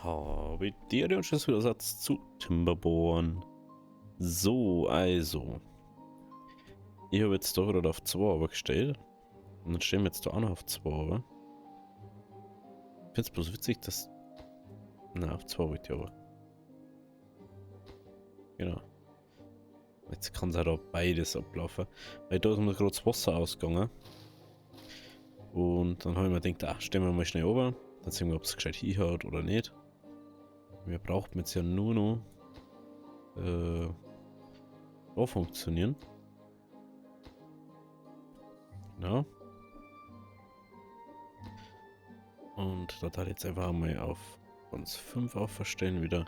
Habe dir den Schlüsselersatz zu Timberborn. So, also. Ich habe jetzt da gerade auf 2 aber gestellt. Und dann stellen wir jetzt da auch noch auf 2 aber. Ich finde es bloß witzig, dass... Na, auf 2 wollte ich aber. Genau. Jetzt kann es auch da beides ablaufen. Weil da ist mir gerade das Wasser ausgegangen. Und dann habe ich mir gedacht, ach, stellen wir mal schnell runter. Dann sehen wir, ob es gescheit hinhaut oder nicht. Wir brauchen jetzt ja nur noch auch funktionieren. Genau. Und da hat jetzt einfach mal auf uns 5 auf verstellen wieder.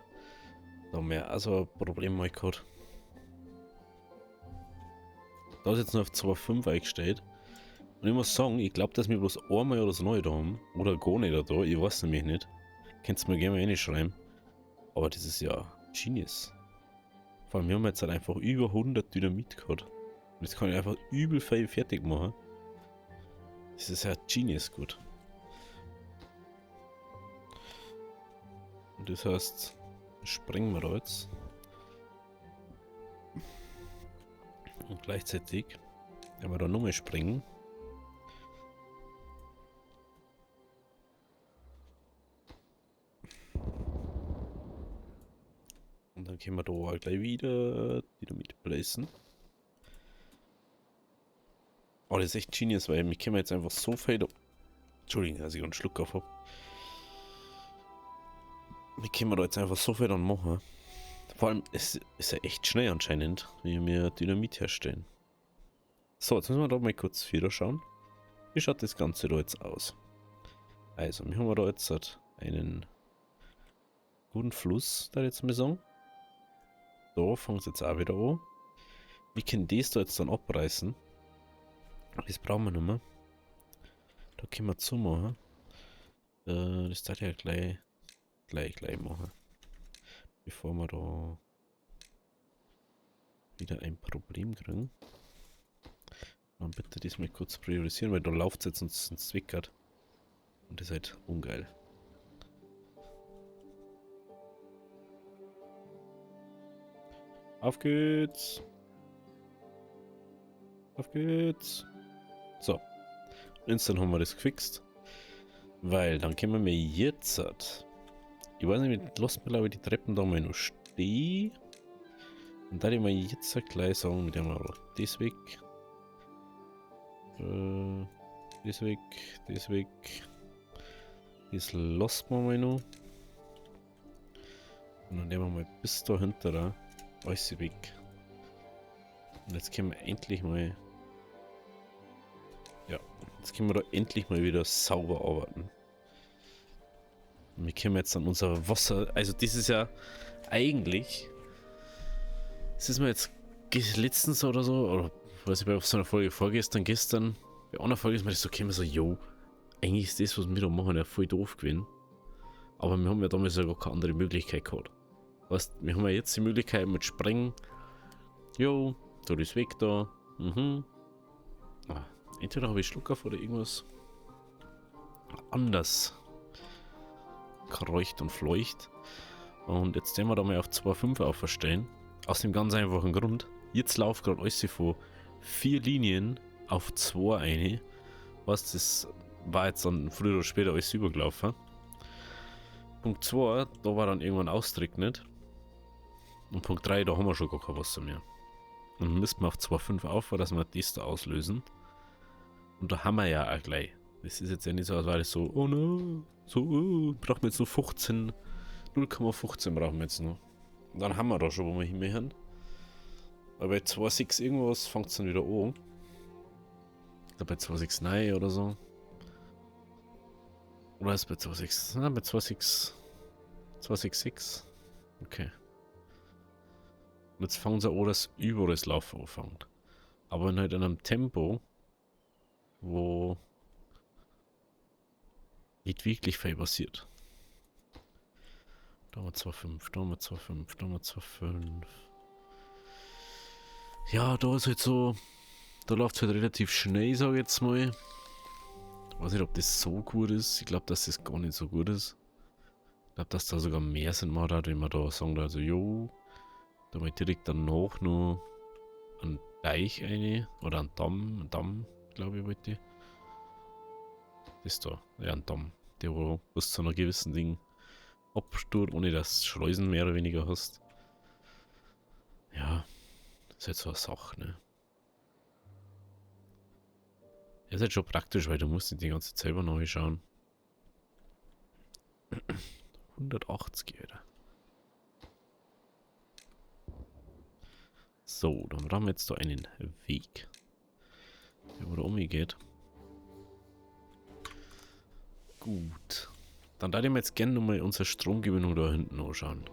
Da haben wir also ein Problem mal gehabt. Da ist jetzt nur auf 2.5 eingestellt. Und ich muss sagen, ich glaube, dass wir bloß einmal oder so neu da haben. Oder gar nicht da, ich weiß nämlich nicht. Könnt ihr mir gerne mal reinschreiben. Aber das ist ja Genius. Vor allem, wir haben jetzt halt einfach über 100 Dynamit gehabt. Und jetzt kann ich einfach übel viel fertig machen. Das ist ja Genius gut. Und das heißt, springen wir da jetzt. Und gleichzeitig werden wir da nochmal springen. Und dann können wir da auch gleich wieder Dynamit placen. Oh, das ist echt genius, weil wir können jetzt einfach so viel da... Entschuldigung, dass ich einen Schluck auf habe. Wir können da jetzt einfach so viel dann machen. Vor allem, es ist ja echt schnell anscheinend, wie wir Dynamit herstellen. So, jetzt müssen wir da mal kurz wieder schauen. Wie schaut das Ganze da jetzt aus? Also, wir haben da jetzt einen guten Fluss, da jetzt mal sagen. Da fängt es jetzt auch wieder an. Wir können das da jetzt dann abreißen. Das brauchen wir nicht mehr. Da können wir zumachen. Das darf ich ja gleich machen. Bevor wir da wieder ein Problem kriegen. Dann bitte das mal kurz priorisieren, weil da läuft es jetzt ins Zwickert. Und das ist halt ungeil. Auf geht's! Auf geht's! So. Instant haben wir das gefixt. Weil dann können wir jetzt... Ich weiß nicht, lassen wir glaube ich die Treppen da mal noch stehen. Und da ich mir jetzt gleich sagen, mit dem wir das weg. Das weg, das weg. Das lassen wir mal noch. Und dann nehmen wir mal bis da hinter alles weg. Und jetzt können wir endlich mal... Ja, jetzt können wir da endlich mal wieder sauber arbeiten. Und wir können jetzt an unser Wasser... Also das ist ja eigentlich... Das ist mir jetzt letztens oder so, oder weiß ich bei so einer Folge gestern, bei einer Folge ist mir das so gekommen, so, yo, eigentlich ist das, was wir da machen, ja voll doof gewesen. Aber wir haben ja damals ja gar keine andere Möglichkeit gehabt. Weißt, wir haben ja jetzt die Möglichkeit mit Sprengen. Jo, da ist weg da. Entweder habe ich Schluck auf oder irgendwas anders kreucht und fleucht. Und jetzt sehen wir da mal auf 2.5 auf verstellen. Aus dem ganz einfachen Grund. Jetzt läuft gerade alles von 4 Linien auf 2 eine. Was, das war jetzt dann früher oder später alles übergelaufen. Punkt 2, da war dann irgendwann ausgetrocknet. Und Punkt 3, da haben wir schon gar kein Wasser mehr. Und dann müssten wir auf 2.5 aufhören, dass wir das da auslösen. Und da haben wir ja auch gleich. Das ist jetzt ja nicht so, als wäre das so, oh no, so, brauchen wir jetzt nur 15, 0,15 brauchen wir jetzt noch. Und dann haben wir da schon, wo wir hinmachen. Aber bei 2.6 irgendwas fängt es dann wieder an. Oder bei 2.6 nein oder so. Oder ist bei 2.6? Nein, bei 2.6. 2.6.6. Okay. Und jetzt fangen sie an, dass über das Laufen anfängt. Aber in halt einem Tempo, wo nicht wirklich viel passiert. Da haben wir 2.5, da haben wir 2.5, da haben wir 2.5. Ja, da ist halt so, da läuft es halt relativ schnell, sage ich jetzt mal. Ich weiß nicht, ob das so gut ist. Ich glaube, dass das gar nicht so gut ist. glaube, dass da sogar mehr Sinn macht, wenn man da sagen, also, jo, da mal direkt danach noch einen Deich eine oder einen Damm, glaube ich, wollte ich. Das da, ja, ein Damm, der wo du zu einer gewissen Ding absturt, ohne dass du Schleusen mehr oder weniger hast. Ja, das ist jetzt so eine Sache, ne? Ist halt schon praktisch, weil du musst nicht die ganze Zeit selber neu schauen. 180, Alter. So, dann haben wir jetzt da einen Weg, der wo da umgeht. Gut. Dann da ich mir jetzt gerne nochmal unsere Stromgewinnung da hinten anschauen.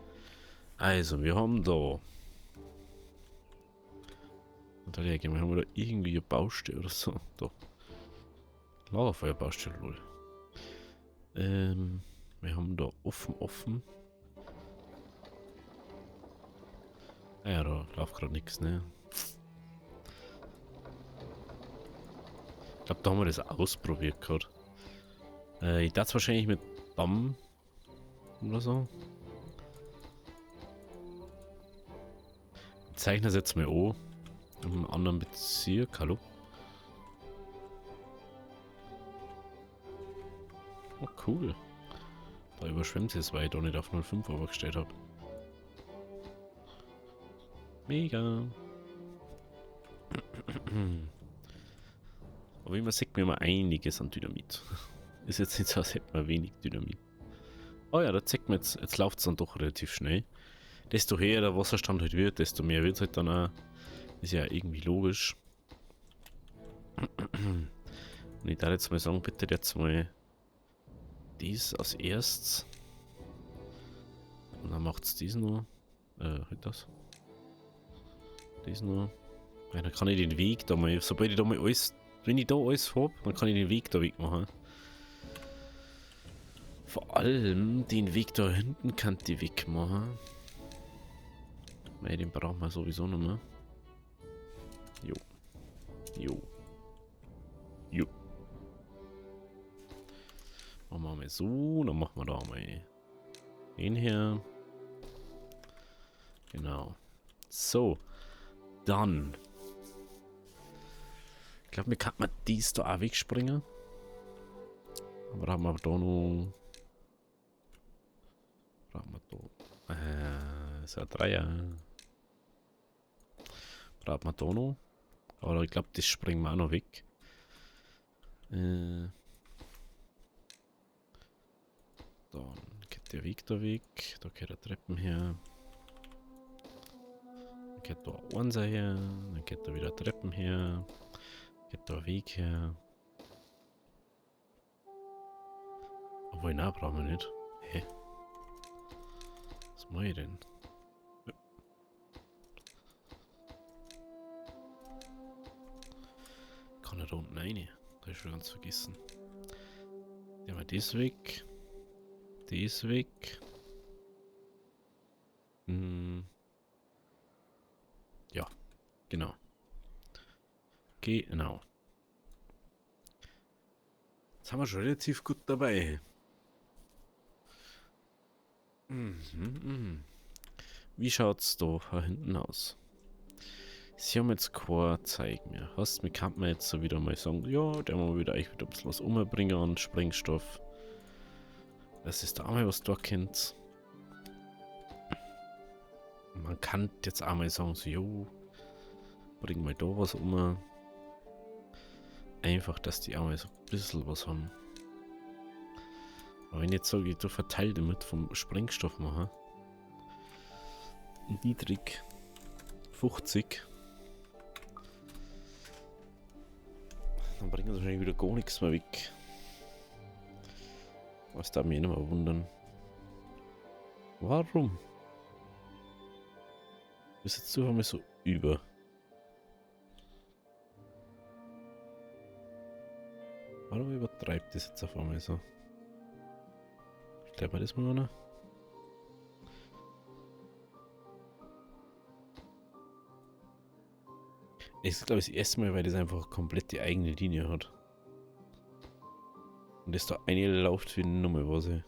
Also, wir haben da. Und da wir haben da irgendwie eine Baustelle oder so. Da. Lagerfeuerbaustelle, lol. Wir haben da offen. Ah ja, da läuft gerade nichts, ne? Ich glaube, da haben wir das ausprobiert gerade. Ich dachte wahrscheinlich mit BAM oder so. Ich zeichne das jetzt mal an. Im anderen Bezirk, hallo? Oh, cool. Da überschwemmt es, weil ich da nicht auf 05 gestellt habe. Mega. Aber wie man sieht, mir mal einiges an Dynamit. Ist jetzt nicht so, als hätten wir wenig Dynamit. Oh ja, da zeigt man jetzt läuft es dann doch relativ schnell. Desto höher der Wasserstand halt wird, desto mehr wird es halt dann auch. Ist ja irgendwie logisch. Und ich darf jetzt mal sagen, bitte jetzt mal dies als erstes. Und dann macht es dies noch. Halt das. Dies noch. Ja, dann kann ich den Weg da mal, sobald ich da mal alles, wenn ich da alles habe, dann kann ich den Weg da wegmachen. Vor allem den Weg da hinten kann ich wegmachen. Weil den brauchen wir sowieso noch mal. Jo. Machen wir mal so, dann machen wir da mal den hier. Genau. So. Dann. Ich glaube, wir kann man dies da auch wegspringen. Aber haben wir da noch. Brauchen wir da. Ist ein Dreier. Brauchen wir da noch. Aber ich glaube, das springen wir auch noch weg. Dann geht der Weg da weg. Da geht der Treppen her. Dann geht da Einser her. Dann geht da wieder Treppen her. Geht da ein Weg her. Obwohl, nein, brauchen wir nicht. Hä? Was mache ich denn? Kann er da unten rein? Da ist schon ganz vergessen. Nehmen wir das weg. Das weg. Ja, genau. Genau. Jetzt haben wir schon relativ gut dabei. Wie schaut's da hinten aus? Sie haben jetzt kein Zeug mehr. Hast mir kann man jetzt so wieder mal sagen, ja, der mal wieder eigentlich wieder ein bisschen was umbringen an Sprengstoff. Das ist da einmal was du erkennt. Man kann jetzt einmal sagen, so, jo, bring mal da was um. Einfach, dass die einmal so ein bisschen was haben. Aber wenn ich jetzt sage, ich verteile damit vom Sprengstoff machen. Niedrig 50. Dann bringen sie wahrscheinlich wieder gar nichts mehr weg. Was darf mich nicht mehr wundern. Warum? Ist jetzt so einmal so über. Warum übertreibt das jetzt auf einmal so? Ich glaube, das mal einer. Es ist, glaube ich, das erste Mal, weil das einfach komplett die eigene Linie hat. Und das da eine läuft wie eine Nummer, was ich.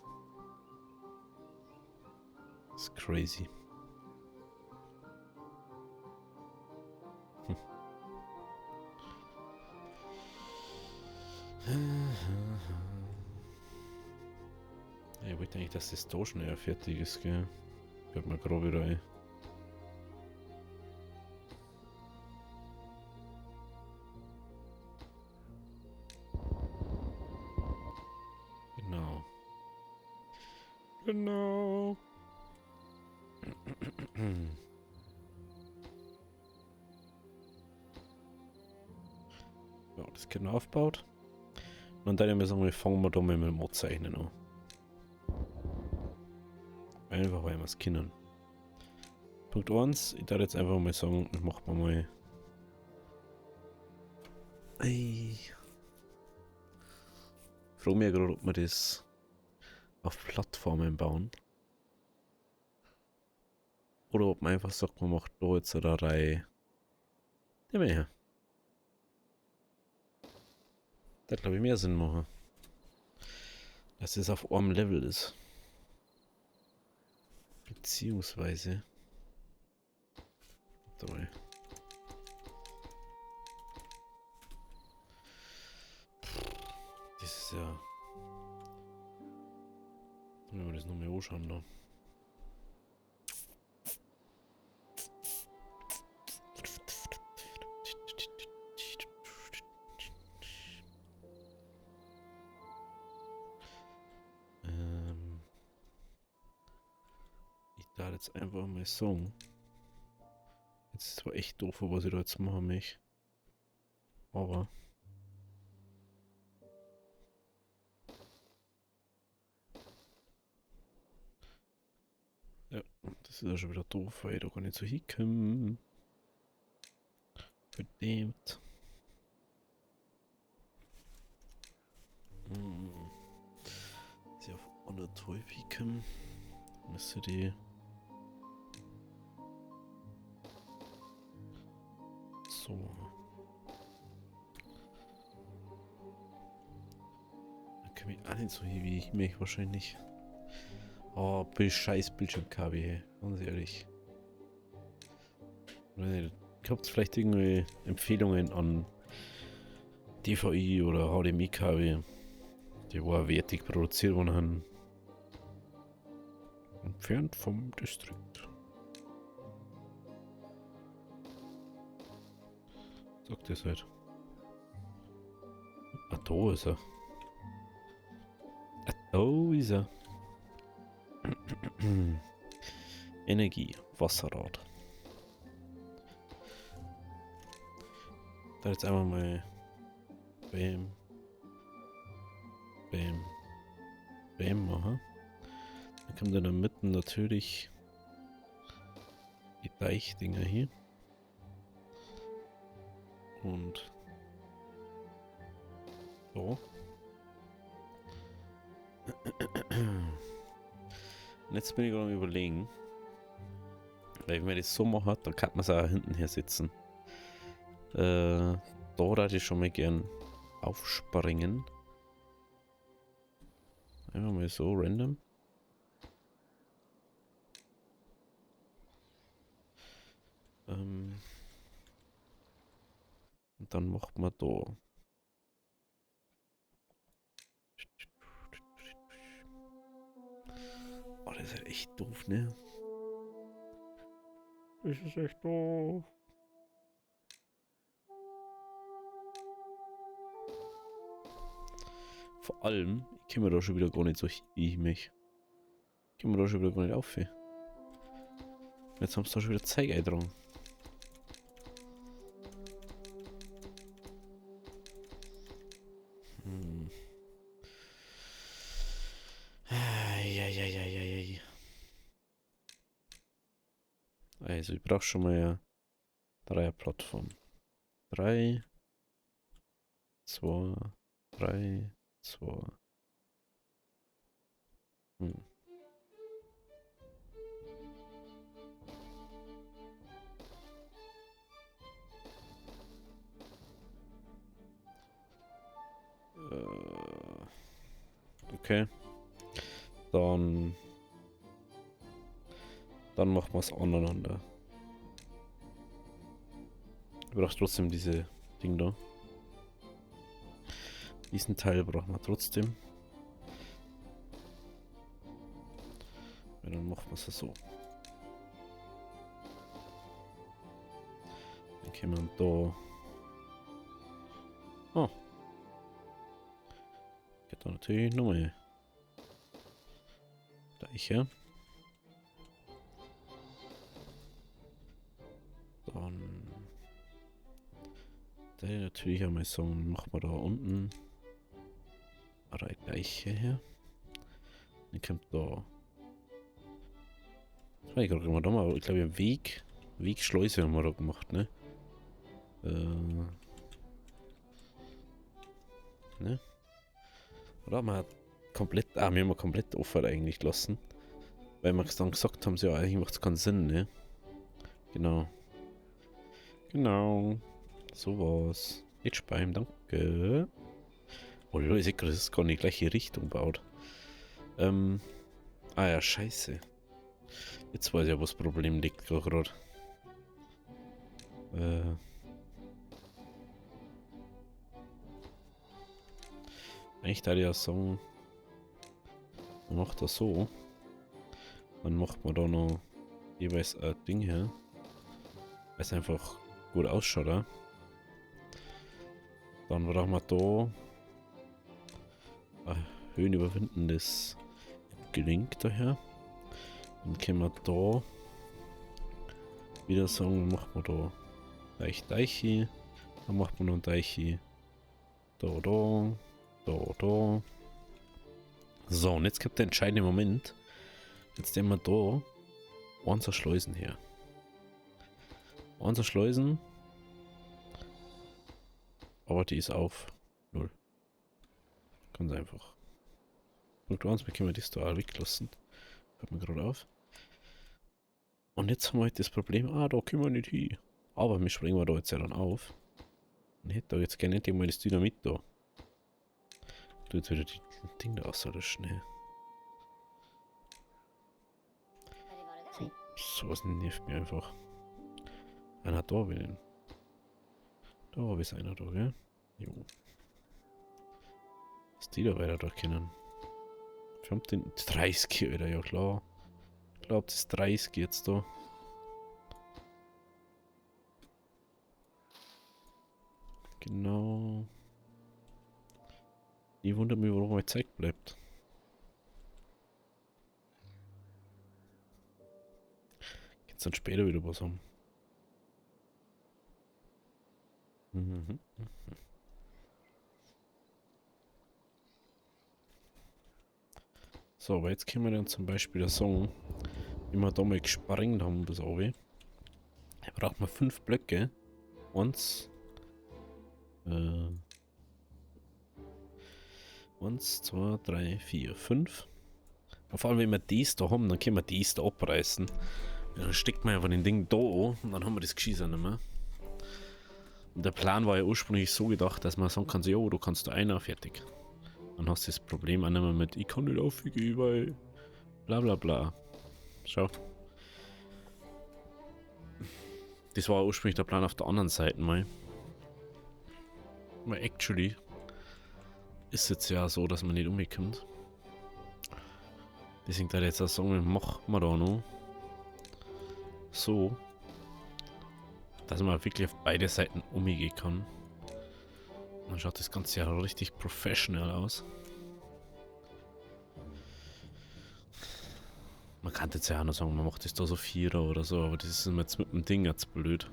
Das ist crazy. Ich wollte eigentlich, dass das da schneller fertig ist, gell? Fällt mir gerade wieder ein. Genau. Genau. Ja, das Kind aufgebaut. Und dann müssen wir fangen wir da mit dem Mod-Zeichnen an. Einfach weil wir es können. Punkt 1, ich darf jetzt einfach mal sagen, ich mach mal. Ey. Ich frage mich gerade, ob wir das auf Plattformen bauen. Oder ob man einfach sagt, man macht da jetzt eine Reihe. Der mehr. Das glaube ich mehr Sinn machen. Dass es auf einem Level ist. Beziehungsweise. Warte mal. Das ist ja. Wenn wir das nochmal anschauen da. Ich darf jetzt einfach mal sagen. Jetzt ist zwar echt doof, was ich da jetzt machen möchte. Aber. Ja, das ist ja schon wieder doof, weil ich da gar nicht so hinkomme. Verdammt. Sie auf 112 hinkommen. Müsste die. So. Da komme ich auch nicht so hin, wie ich mich wahrscheinlich. Oh, scheiß Bildschirmkabel, ganz ehrlich. Habt ihr vielleicht irgendwie Empfehlungen an DVI oder HDMI-Kabel, die war wertig produziert wurden, entfernt vom Distrikt? Sagt es halt. Ah, da ist er. Ah, da ist er. Energie, Wasserrad. Da jetzt einmal mal Bam, Bam, Bam machen. Dann kommt in der Mitte natürlich die Deichdinger hier. Und so. Und jetzt bin ich gerade am Überlegen. Weil wenn man das so macht, dann kann man es auch hinten her sitzen. Da würde ich schon mal gern aufspringen. Einfach mal so random. Und dann macht man da. Oh, das ist halt echt doof, ne? Das ist echt doof. Vor allem, ich komme da schon wieder gar nicht so hin, wie ich mich. Ich komme da schon wieder gar nicht auf. Jetzt haben sie da schon wieder Zeug eingetragen. Eieieiei. Also, ich brauche schon mal eine Dreier-Plattform. 3, 2, 3, 2. Okay. Dann Dann machen wir es aneinander. Du brauchst trotzdem diese Ding da. Diesen Teil brauchen wir trotzdem. Ja, dann machen wir es so. Dann können wir da. Oh. Geht da natürlich nochmal. Gleiche. Dann. Da natürlich einmal sagen, machen wir da unten. Gleiche her. Dann kommt da. Das war ich gerade da mal, ich glaube, Wegschleuse haben wir da gemacht, ne? Ne? Oder haben wir komplett, wir haben komplett offen eigentlich gelassen. Weil wir dann gesagt haben, ja, eigentlich macht es keinen Sinn, ne? Genau. Genau. So war's. Jetzt speichern, danke. Oh Leute, ich sehe gerade, das ist gar nicht die gleiche Richtung baut. Ja, scheiße. Jetzt weiß ich ja, wo das Problem liegt gerade. Eigentlich da ja sagen, man macht das so. Dann macht man da noch jeweils ein Ding her. Weil es einfach gut ausschaut, ja? Dann brauchen wir da ein höhenüberwindendes Gelenk daher. Dann können wir da wieder sagen, machen wir da leicht Deichi. Dann macht man noch ein Deichi. Da. So, und jetzt kommt der entscheidende Moment. Jetzt nehmen wir da unser Schleusen her. Unser Schleusen. Aber die ist auf 0. Ganz einfach. Punkt 1, wir können das da auch weglassen. Fällt mir gerade auf. Und jetzt haben wir halt das Problem, da können wir nicht hin. Aber wir springen da jetzt ja dann auf. Und hätte da jetzt gerne mal das Dynamit da. Du jetzt wieder die Ding da auslöschen, ne? Sowas nervt mir einfach. Einer da will. Da ist einer da, gell? Jo. Dass die da weiter da können. Wir haben den 30 wieder, ja klar. Ich glaube, das ist 30 jetzt da. Genau. Ich wundere mich, warum meine Zeit bleibt. Geht's dann später wieder was haben. So, aber jetzt können wir dann zum Beispiel das sagen, wie wir da mal gesprengt haben bis oben. Da braucht man 5 Blöcke. 1, 2, 3, 4, 5. Und vor allem, wenn wir dies da haben, dann können wir dies da abreißen. Ja, dann steckt man einfach den Ding da an und dann haben wir das Geschießer nicht mehr. Und der Plan war ja ursprünglich so gedacht, dass man sagen kann, so, jo, du kannst da einer, fertig. Dann hast du das Problem auch nicht mehr mit, ich kann nicht aufgehen, weil bla bla bla. Schau. Das war ursprünglich der Plan auf der anderen Seite mal. Aber actually ist jetzt ja so, dass man nicht umkommt. Deswegen da jetzt auch sagen, machen wir da noch so, dass man wirklich auf beide Seiten umgehen kann. Dann schaut das Ganze ja richtig professional aus. Man kann jetzt ja auch noch sagen, man macht das da so Vierer oder so, aber das ist jetzt mit dem Ding jetzt blöd.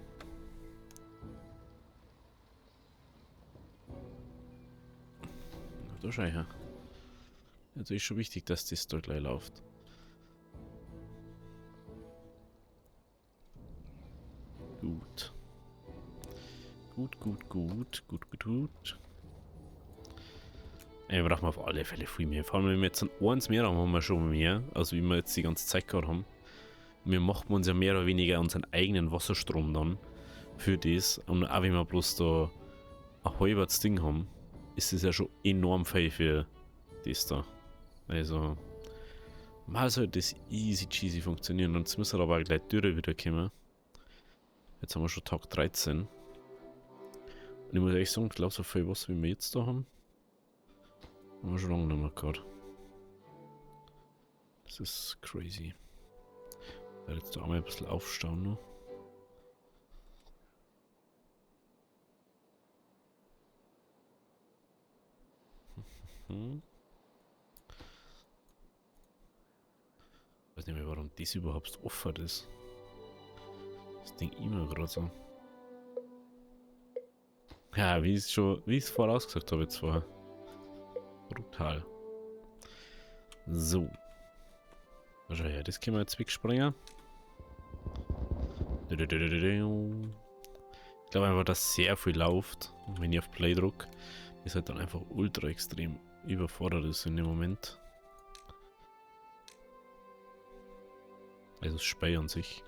Da schau ich her. Natürlich schon wichtig, dass das da gleich läuft. Gut. Gut. Wir brauchen auf alle Fälle viel mehr. Vor allem, wenn wir jetzt eins mehr haben, haben wir schon mehr, als wie wir jetzt die ganze Zeit gehabt haben. Wir machen uns ja mehr oder weniger unseren eigenen Wasserstrom dann für das. Und auch wenn wir bloß da ein halbes Ding haben, ist das ja schon enorm viel für das da. Also, Mal soll das easy cheesy funktionieren. Und jetzt müssen wir aber gleich Dürre wieder kommen. Jetzt haben wir schon Tag 13. Und ich muss ehrlich sagen, ich glaube, so viel Wasser wie wir jetzt da haben wir schon lange nicht mehr gehabt. Das ist crazy. Ich werde jetzt da einmal ein bisschen aufstauen noch. Ich weiß nicht mehr, warum das überhaupt offen ist. Das Ding immer gerade so. Ja, wie ich es vorausgesagt habe jetzt vorher. Brutal. So. Also ja, das können wir jetzt wegspringen. Ich glaube einfach, dass sehr viel läuft. Und wenn ich auf Play drücke, ist halt dann einfach ultra extrem überfordert ist in dem Moment. Also das Spiel an sich.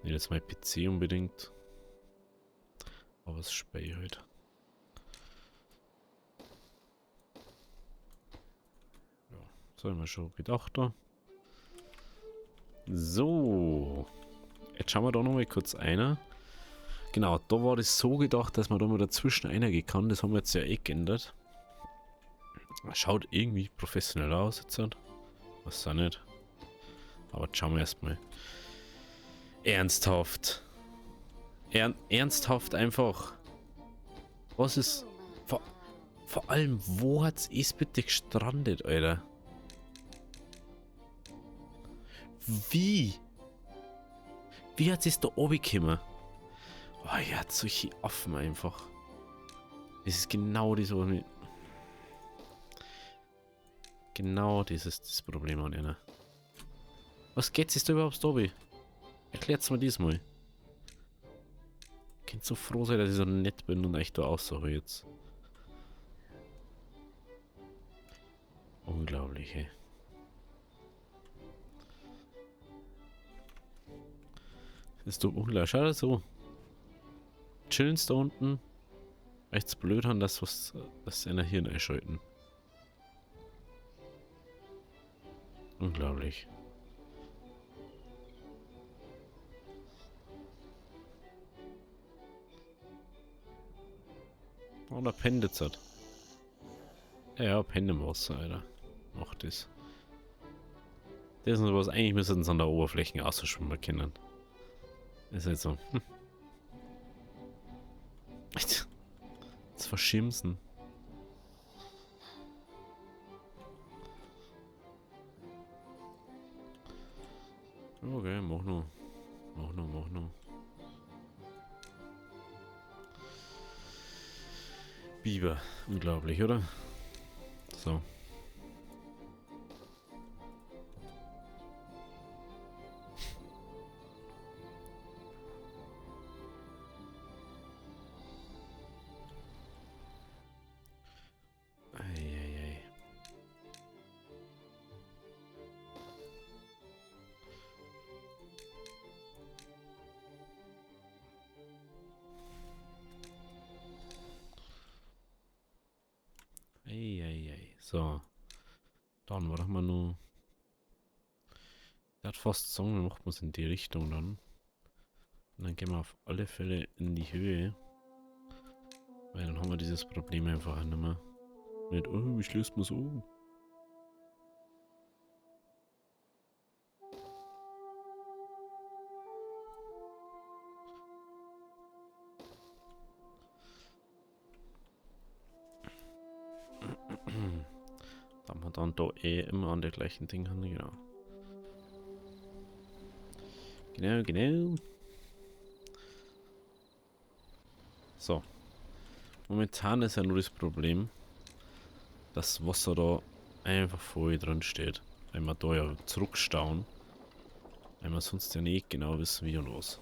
Nicht jetzt mein PC unbedingt. Aber das Spiel halt. Ja, das habe ich mir schon gedacht da. So. Jetzt schauen wir da nochmal kurz einer. Genau, da war das so gedacht, dass man da mal dazwischen reingehen kann. Das haben wir jetzt ja eh geändert. Schaut irgendwie professionell aus jetzt. Was auch nicht. Aber jetzt schauen wir erstmal. Ernsthaft. Ernsthaft einfach. Was ist... Vor allem, wo hat's es bitte gestrandet, Alter? Wie? Wie hat es da oben gekommen? Oh ja, solche Affen einfach. Das ist genau das, was mir... Genau das ist das Problem an ihnen. Was geht's ist da überhaupt da oben? Erklärt's mir diesmal. Ich könnte so froh sein, dass ich so nett bin und euch da aussage jetzt. Unglaublich, ey. Das ist doch unglaublich. Schau das so. Chillen da unten. Rechts blöd haben, dass einer Hirn einschalten. Unglaublich. Oh, da pennt jetzt halt. Ja, pennt im Wasser, Alter. Macht das. Das ist was, eigentlich müssen sie an der Oberfläche ausschwimmen können. Ist halt so. Jetzt verschimsen. Okay, mach nur. Mach nur. Biber. Unglaublich, oder? So. Eieiei. Eieiei. So. Dann machen wir nur. Der hat fast sagen, dann macht man es in die Richtung dann. Und dann gehen wir auf alle Fälle in die Höhe. Weil dann haben wir dieses Problem einfach nicht mehr. Nicht, oh, wie schließt man es um? Da haben wir dann da eh immer an der gleichen Ding haben, genau. Genau. So. Momentan ist ja nur das Problem, dass das Wasser da einfach voll drin steht. Weil wir da ja zurückstauen. Weil wir sonst ja nicht genau wissen, wie und was.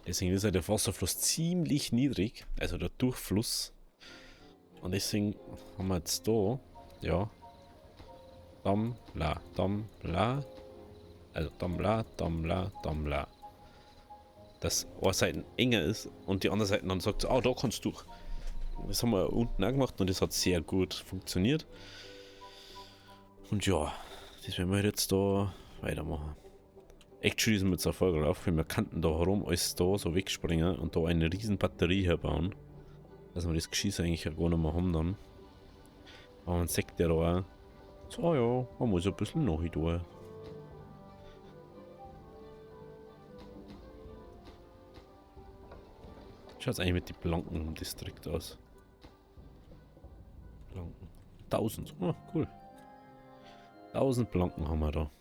Deswegen ist ja der Wasserfluss ziemlich niedrig. Also der Durchfluss. Und deswegen haben wir jetzt da, ja, Dammla. Also Dammla. Dass eine Seite enger ist und die andere Seite dann sagt, ah, da kannst du durch. Das haben wir unten auch gemacht und das hat sehr gut funktioniert. Und ja, Das werden wir halt jetzt da weitermachen. Actually sind wir jetzt Erfolg drauf, wir könnten da herum alles da so wegspringen und da eine riesen Batterie herbauen. Dass wir das Geschieß eigentlich ja gar nicht mehr haben dann. Aber man sagt ja da auch, so ja, man muss ein bisschen noch tun. Schaut eigentlich mit den Blanken im Distrikt aus. Blanken. 1000. Oh, cool. 1000 Blanken haben wir da.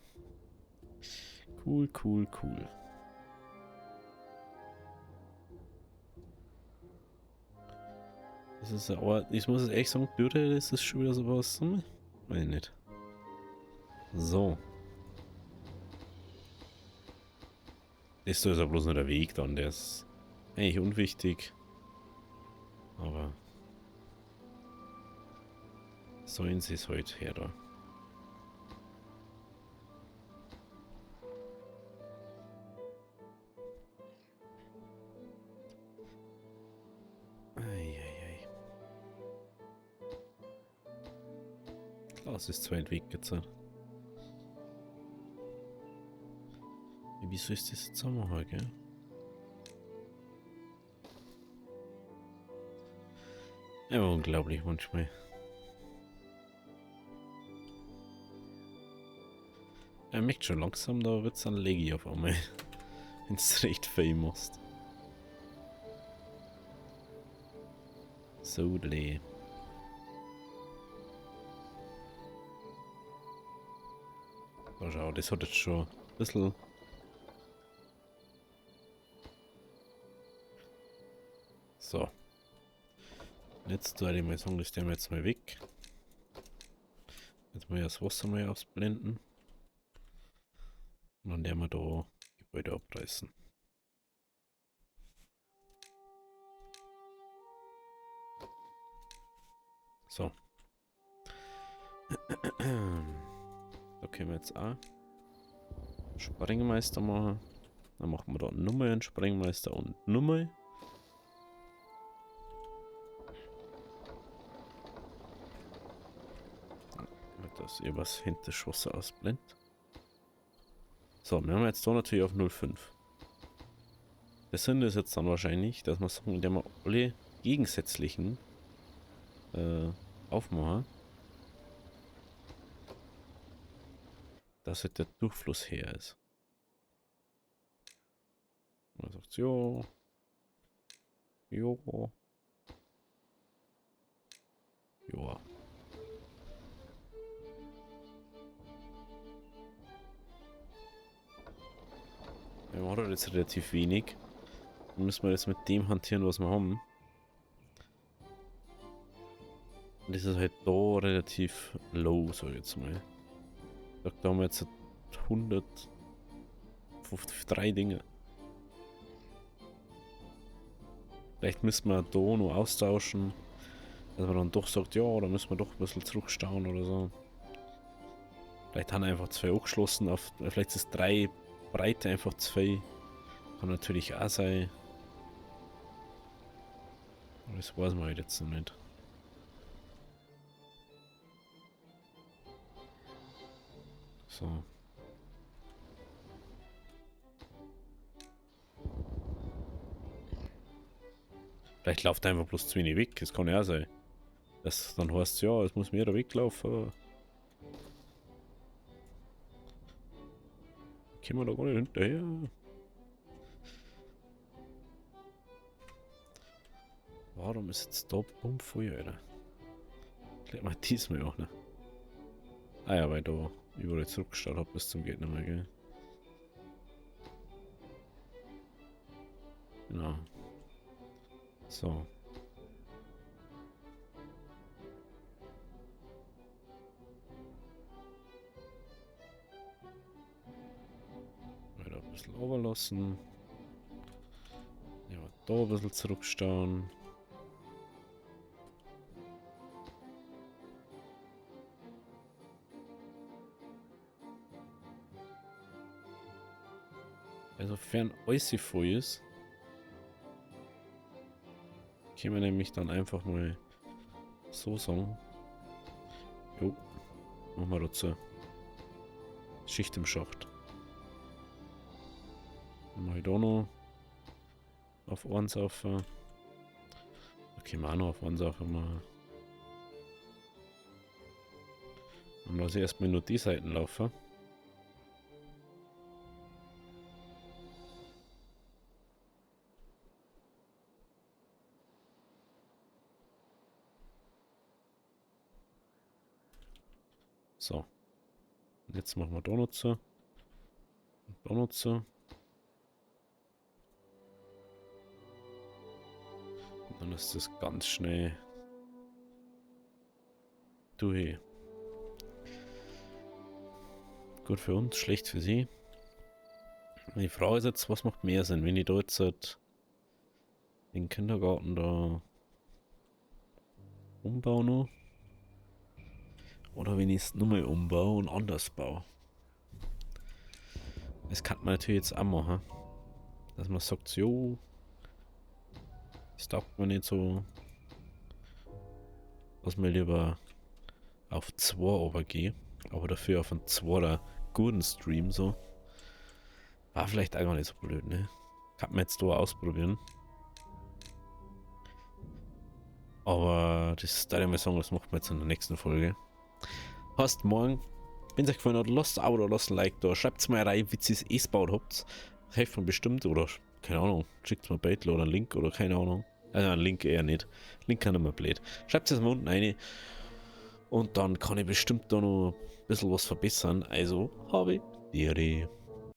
Cool, cool, cool. Das ist aber, ich muss es echt sagen, Dürre, das ist schon wieder sowas. Weiß ich nicht. So. Das ist ja bloß nur der Weg dann, der ist eigentlich unwichtig. Aber sollen sie es heute her da. Eieiei. Klar, es ist zwar entwickelt. Wieso ist das jetzt machen, gell? Ja, unglaublich manchmal. Er merkt schon langsam, da wird es dann leggy auf einmal. Wenn es recht viel machst. So, Lee. Oh, schau, das hat jetzt schon ein bisschen. So. Jetzt würde ich mal sagen, das stellen wir jetzt mal weg. Jetzt mal das Wasser mal ausblenden. Und dann werden wir da Gebäude abreißen. So. Da können wir jetzt auch Sprengmeister machen. Dann machen wir da nochmal einen Sprengmeister und nochmal. Dass ihr was hinter das Wasser ausblendet. So, wir haben jetzt da natürlich auf 0,5. Der Sinn ist jetzt dann wahrscheinlich, dass wir sagen, indem wir alle gegensätzlichen aufmachen, dass halt der Durchfluss her ist. Man sagt, jo, jo, joa. Wir haben jetzt relativ wenig. Dann müssen wir jetzt mit dem hantieren, was wir haben. Und das ist halt da relativ low, sag ich jetzt mal. Da haben wir jetzt 153 Dinge. Vielleicht müssen wir da noch austauschen. Dass man dann doch sagt, ja, da müssen wir doch ein bisschen zurückstauen oder so. Vielleicht haben einfach 2 angeschlossen, vielleicht ist 3 Breite einfach 2. Kann natürlich auch sein. Aber das weiß man halt jetzt noch nicht. So. Vielleicht läuft einfach bloß zu wenig weg, das kann ja auch sein. Das dann heißt ja, es muss mehr da weglaufen. Können wir da gar nicht hinterher. Warum ist jetzt da Bummfeuer, Alter? Klärt man diesmal auch, ne? Ah ja, weil da überall zurückgestartet habe bis zum geht nicht mehr, gell? Genau. So. Weiter ein bisschen overlassen. Ja, da ein bisschen zurückstauen. Also, sofern alles voll ist, können wir nämlich dann einfach mal so sagen. Jo, machen wir dazu. Schicht im Schacht. Dann mache ich da noch auf 1 auf. Okay, mal auch noch auf 1 auf. Dann lasse ich erstmal nur die Seiten laufen. So. Und jetzt machen wir da noch zu. Und da noch zu. Und dann ist das ganz schnell durch. Gut für uns, schlecht für sie. Die Frage ist jetzt, was macht mehr Sinn, wenn ich da jetzt halt den Kindergarten da umbaue noch? Oder wenn ich es nur mal umbaue und anders baue? Das kann man natürlich jetzt auch machen. Dass man sagt, jo, das taugt mir nicht so. Dass man lieber auf 2 runtergehe. Aber dafür auf einen 2er guten Stream so. War vielleicht auch gar nicht so blöd, ne? Kann man jetzt da ausprobieren. Aber das darf ich mal sagen, das macht man jetzt in der nächsten Folge. Passt morgen. Wenn es euch gefallen hat, lasst ein Abo oder lasst ein Like da. Schreibt mal rein, wie ihr es gebaut habt. Hilft mir bestimmt oder keine Ahnung. Schickt mir Beitel oder einen Link oder keine Ahnung. Also einen Link eher nicht. Link kann immer blöd. Schreibt es mal unten rein. Und dann kann ich bestimmt da noch ein bisschen was verbessern. Also, habe die Ehre.